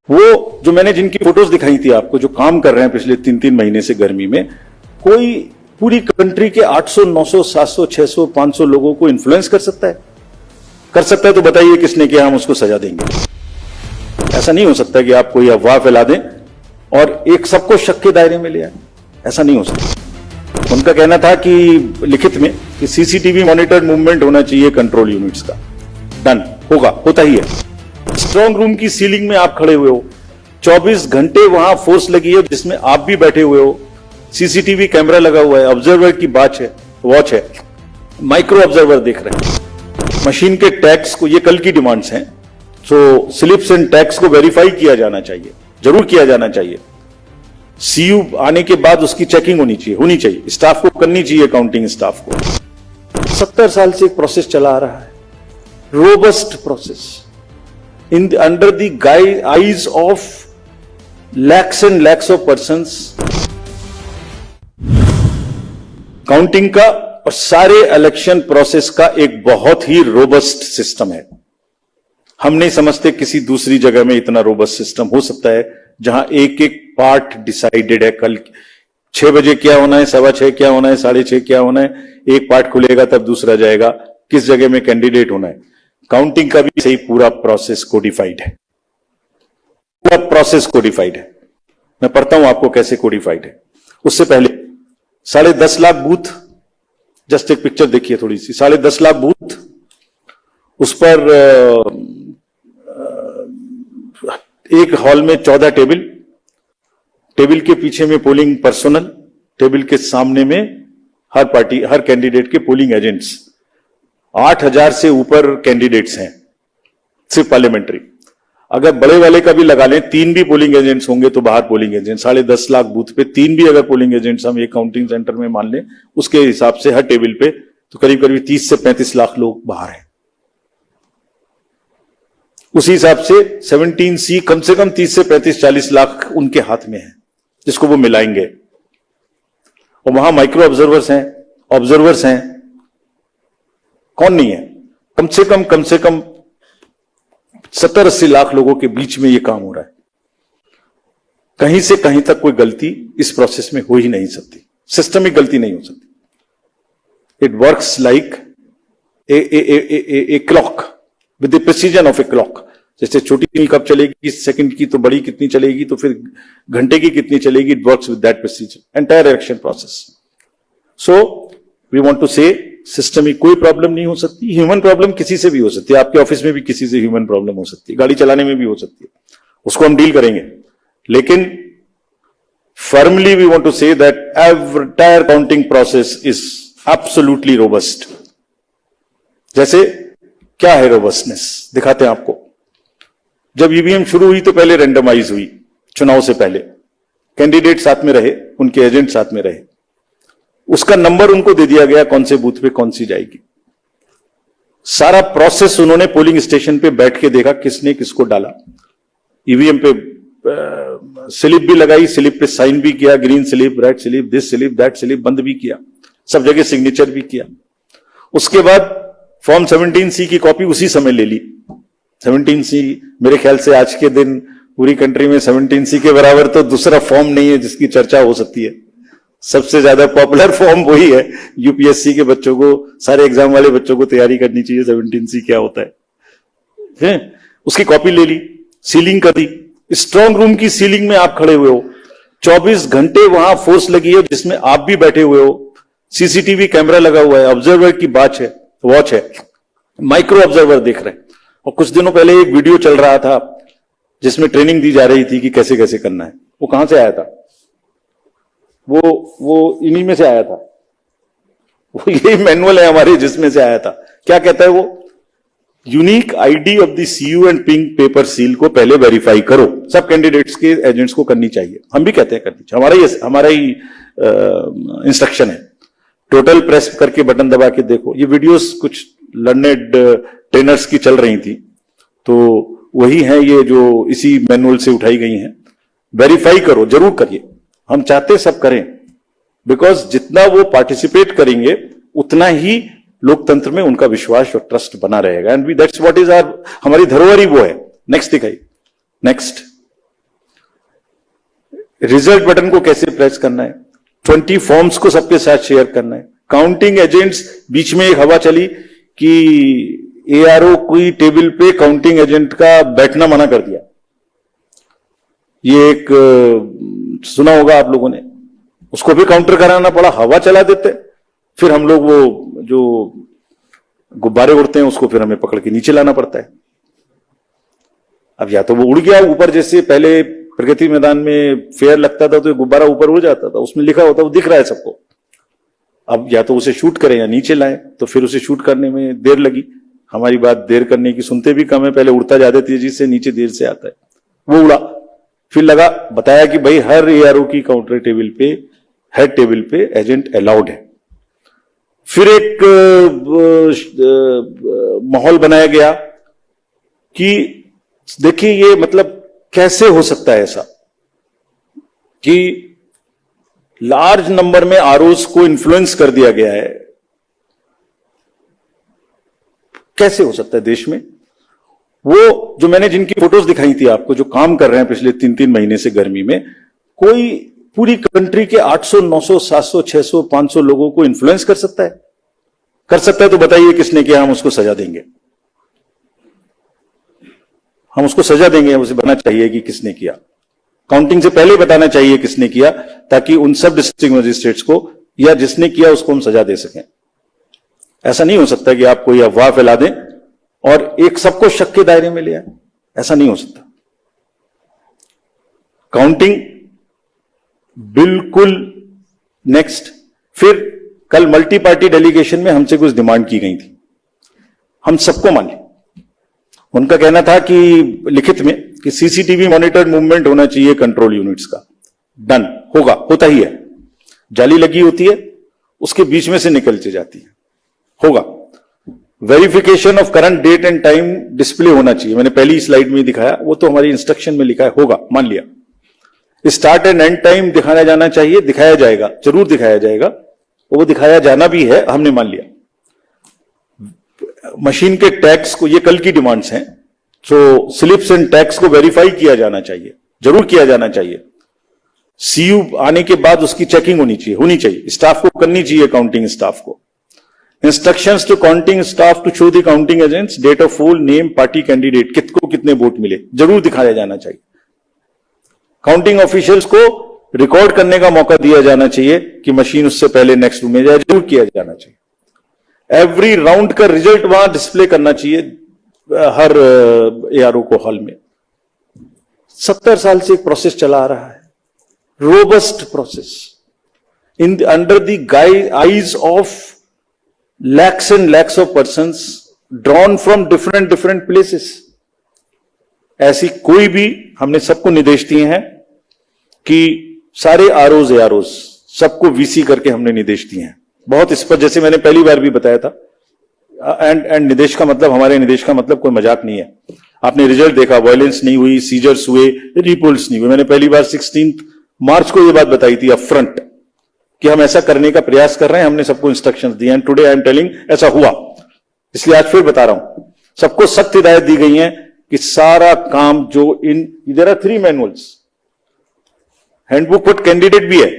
वो जो मैंने जिनकी फोटोज दिखाई थी आपको, जो काम कर रहे हैं पिछले 3-3 महीने से गर्मी में, कोई पूरी कंट्री के 800, 900, 700, 600, 500 लोगों को इन्फ्लुएंस कर सकता है? कर सकता है तो बताइए किसने किया, हम उसको सजा देंगे। ऐसा नहीं हो सकता कि आप कोई अफवाह फैला दें और एक सबको शक के दायरे में ले आए। ऐसा नहीं हो सकता। उनका कहना था कि लिखित में कि सीसीटीवी मॉनिटर्ड मूवमेंट होना चाहिए कंट्रोल यूनिट्स का। डन, होगा, होता ही है। स्ट्रांग रूम की सीलिंग में आप खड़े हुए हो, 24 घंटे वहां फोर्स लगी है जिसमें आप भी बैठे हुए हो, सीसीटीवी कैमरा लगा हुआ है, ऑब्जर्वर की वॉच है, माइक्रो ऑब्जर्वर देख रहे हैं। मशीन के टैग्स को, ये कल की डिमांड्स हैं, सो स्लिप्स एंड टैग्स को वेरीफाई किया जाना चाहिए, जरूर किया जाना चाहिए। सीयू आने के बाद उसकी चेकिंग होनी चाहिए, स्टाफ को करनी चाहिए, काउंटिंग स्टाफ को। 70 साल से एक प्रोसेस चला आ रहा है, robust process, under the eyes of lakhs and lakhs of persons। Counting का और सारे इलेक्शन प्रोसेस का एक बहुत ही रोबस्ट सिस्टम है। हम नहीं समझते किसी दूसरी जगह में इतना रोबस्ट सिस्टम हो सकता है जहां एक एक पार्ट डिसाइडेड है। कल 6 बजे क्या होना है, 6:15 क्या होना है, 6:30 क्या होना है, एक पार्ट खुलेगा तब दूसरा जाएगा, किस जगह में कैंडिडेट होना है। काउंटिंग का भी सही पूरा प्रोसेस कोडिफाइड है, पूरा प्रोसेस कोडिफाइड है। मैं पढ़ता हूं आपको कैसे कोडिफाइड है। उससे पहले 10.5 लाख बूथ, जस्ट एक पिक्चर देखिए थोड़ी सी, 10.5 लाख बूथ, उस पर एक हॉल में 14 टेबल के पीछे में पोलिंग पर्सोनल, टेबल के सामने में हर कैंडिडेट के पोलिंग एजेंट्स। 8,000 से ऊपर कैंडिडेट्स हैं सिर्फ पार्लियामेंट्री। अगर बड़े वाले का भी लगा लें, 3 भी पोलिंग एजेंट्स होंगे तो बाहर पोलिंग एजेंट, 10.5 लाख बूथ पे 3 भी अगर पोलिंग एजेंट्स हम एक काउंटिंग सेंटर में मान लें, उसके हिसाब से हर टेबल पे तो करीब करीब 30 से 35 लाख लोग बाहर हैं। उसी हिसाब से 17C कम से कम 30 से 35-40 लाख उनके हाथ में है, जिसको वो मिलाएंगे। और वहां माइक्रो ऑब्जर्वर्स हैं, कौन नहीं है? कम से कम 70-80 लाख लोगों के बीच में यह काम हो रहा है। कहीं से कहीं तक कोई गलती इस प्रोसेस में हो ही नहीं सकती, सिस्टमिक गलती नहीं हो सकती। It works like a clock with the precision of a clock. जैसे छोटी कब चलेगी सेकंड की, तो बड़ी कितनी चलेगी, तो फिर घंटे की कितनी चलेगी। It works with that precision entire election process. So we want to say system में कोई प्रॉब्लम नहीं हो सकती। ह्यूमन प्रॉब्लम किसी से भी हो सकती है, आपके ऑफिस में भी किसी से ह्यूमन प्रॉब्लम हो सकती है, गाड़ी चलाने में भी हो सकती है, उसको हम डील करेंगे। लेकिन firmly we want to say that entire counting process is absolutely robust. जैसे क्या है रोबस्टनेस, दिखाते हैं आपको। जब ईवीएम शुरू हुई तो पहले रेंडमाइज हुई, चुनाव से पहले कैंडिडेट साथ में रहे, उनके एजेंट साथ में रहे, उसका नंबर उनको दे दिया गया कौन से बूथ पे कौन सी जाएगी। सारा प्रोसेस उन्होंने पोलिंग स्टेशन पे बैठ के देखा किसने किसको डाला। ईवीएम पे स्लिप भी लगाई, स्लिप पे साइन भी किया, green slip, red slip, this slip, that slip, बंद भी किया, सब जगह सिग्नेचर भी किया। उसके बाद फॉर्म 17C की कॉपी उसी समय ले ली। 17C मेरे ख्याल से आज के दिन पूरी कंट्री में 17C के बराबर तो दूसरा फॉर्म नहीं है जिसकी चर्चा हो सकती है। सबसे ज्यादा पॉपुलर फॉर्म वही है। यूपीएससी के बच्चों को, सारे एग्जाम वाले बच्चों को तैयारी करनी चाहिए 17C क्या होता है। उसकी कॉपी ले ली, सीलिंग कर दी। स्ट्रांग रूम की सीलिंग में आप खड़े हुए हो, 24 घंटे वहां फोर्स लगी है जिसमें आप भी बैठे हुए हो, सीसीटीवी कैमरा लगा हुआ है, ऑब्जर्वर की वॉच है, माइक्रो ऑब्जर्वर देख रहे हैं। और कुछ दिनों पहले एक वीडियो चल रहा था जिसमें ट्रेनिंग दी जा रही थी कि कैसे कैसे करना है। वो कहां से आया था? वो इन्हीं में से आया था। वो यही मैनुअल है हमारे जिसमें से आया था। क्या कहता है वो? Unique ID of the CU and pink paper seal को पहले वेरीफाई करो। सब कैंडिडेट्स के एजेंट्स को करनी चाहिए, हम भी कहते हैं करनी चाहिए, हमारा ही इंस्ट्रक्शन है। टोटल प्रेस करके बटन दबा के देखो। ये वीडियोस कुछ लर्नेड ट्रेनर्स की चल रही थी, तो वही है ये जो इसी मैनुअल से उठाई गई हैं। वेरीफाई करो, जरूर करिए, हम चाहते सब करें, बिकॉज जितना वो पार्टिसिपेट करेंगे उतना ही लोकतंत्र में उनका विश्वास और ट्रस्ट बना रहेगा। And that's what is our, हमारी धरोहर ही वो है। नेक्स्ट दिखाइए, नेक्स्ट। रिजल्ट बटन को कैसे प्रेस करना है, 20 फॉर्म्स को सबके साथ शेयर करना है। काउंटिंग एजेंट्स, बीच में एक हवा चली कि एआरओ की टेबल पे काउंटिंग एजेंट का बैठना मना कर दिया, ये एक सुना होगा आप लोगों ने, उसको भी काउंटर कराना पड़ा, हवा चला देते, फिर हम लोग वो जो गुब्बारे उड़ते हैं उसको फिर हमें पकड़ के नीचे लाना पड़ता है। अब या तो वो उड़ गया ऊपर, जैसे पहले प्रगति मैदान में फेयर लगता था तो गुब्बारा ऊपर उड़ जाता था, उसमें लिखा होता वो दिख रहा है सबको। अब या तो उसे शूट करें या नीचे लाएं, तो फिर उसे शूट करने में देर लगी। हमारी बात देर करने की सुनते भी कम है, पहले उड़ता ज्यादा तेजी से, नीचे देर से आता है। वो उड़ा, फिर लगा बताया कि भाई हर एआरओ की काउंटर टेबल पे, हेड टेबल पे एजेंट अलाउड है। फिर एक माहौल बनाया गया कि देखिए ये मतलब कैसे हो सकता है ऐसा कि लार्ज नंबर में आरओस को इन्फ्लुएंस कर दिया गया है, कैसे हो सकता है देश में। वो जो मैंने जिनकी फोटोज दिखाई थी आपको, जो काम कर रहे हैं पिछले 3-3 महीने से गर्मी में, कोई पूरी कंट्री के 800, 900, 700, 600, 500 लोगों को इन्फ्लुएंस कर सकता है? कर सकता है तो बताइए किसने किया, हम उसको सजा देंगे। हम उसको सजा देंगे, उसे बताना चाहिए कि किसने किया, काउंटिंग से पहले बताना चाहिए किसने किया, ताकि उन सब डिस्ट्रिक्ट मजिस्ट्रेट्स को या जिसने किया उसको हम सजा दे सकें। ऐसा नहीं हो सकता कि आप कोई अफवाह फैला दें और एक सबको शक के दायरे में ले आए, ऐसा नहीं हो सकता। काउंटिंग बिल्कुल नेक्स्ट। फिर कल मल्टी पार्टी डेलीगेशन में हमसे कुछ डिमांड की गई थी, हम सबको मान ली। उनका कहना था कि लिखित में कि सीसीटीवी मॉनिटर मूवमेंट होना चाहिए कंट्रोल यूनिट्स का। डन, होगा, होता ही है। जाली लगी होती है, उसके बीच में से निकल के जाती है, होगा। Verification of current date and time display होना चाहिए, मैंने पहली स्लाइड में दिखाया, वो तो हमारी इंस्ट्रक्शन में लिखा है, होगा, मान लिया। स्टार्ट एंड एंड टाइम दिखाया जाना चाहिए, दिखाया जाएगा, जरूर दिखाया जाएगा, वो दिखाया जाना भी है, हमने मान लिया। मशीन के टैक्स को, ये कल की डिमांड्स हैं, तो स्लिप्स एंड टैक्स को वेरीफाई किया जाना चाहिए, जरूर किया जाना चाहिए। सीयू आने के बाद उसकी चेकिंग होनी चाहिए, स्टाफ को करनी चाहिए, काउंटिंग स्टाफ को। Instructions to counting staff to show the counting agents date of poll, name, party candidate, किसको कितने वोट मिले, जरूर दिखाया जाना चाहिए। काउंटिंग ऑफिशियल्स को रिकॉर्ड करने का मौका दिया जाना चाहिए कि मशीन उससे पहले नेक्स्ट रूम में जाए, जरूर किया जाना चाहिए। एवरी राउंड का रिजल्ट वहां डिस्प्ले करना चाहिए हर एआरओ को हॉल में। 70 साल से एक प्रोसेस चला आ रहा है, robust process, in under the eyes of lakhs and lakhs of persons drawn from different places। ऐसी कोई भी, हमने सबको निर्देश दिए हैं कि सारे आरओज एआरओज सबको वीसी करके हमने निर्देश दिए हैं, बहुत स्पष्ट, जैसे मैंने पहली बार भी बताया था। एंड निर्देश का मतलब, हमारे निर्देश का मतलब कोई मजाक नहीं है। आपने रिजल्ट देखा, वायलेंस नहीं हुई, सीजर्स हुए, रिपोल्स नहीं हुए। मैंने पहली बार 16 मार्च को यह बात बताई थी अपफ्रंट कि हम ऐसा करने का प्रयास कर रहे हैं, हमने सबको इंस्ट्रक्शंस दिए हैं। टुडे आई एम टेलिंग ऐसा हुआ, इसलिए आज फिर बता रहा हूं, सबको सख्त हिदायत दी गई है कि सारा काम जो there are 3 manuals, handbook for candidate भी है,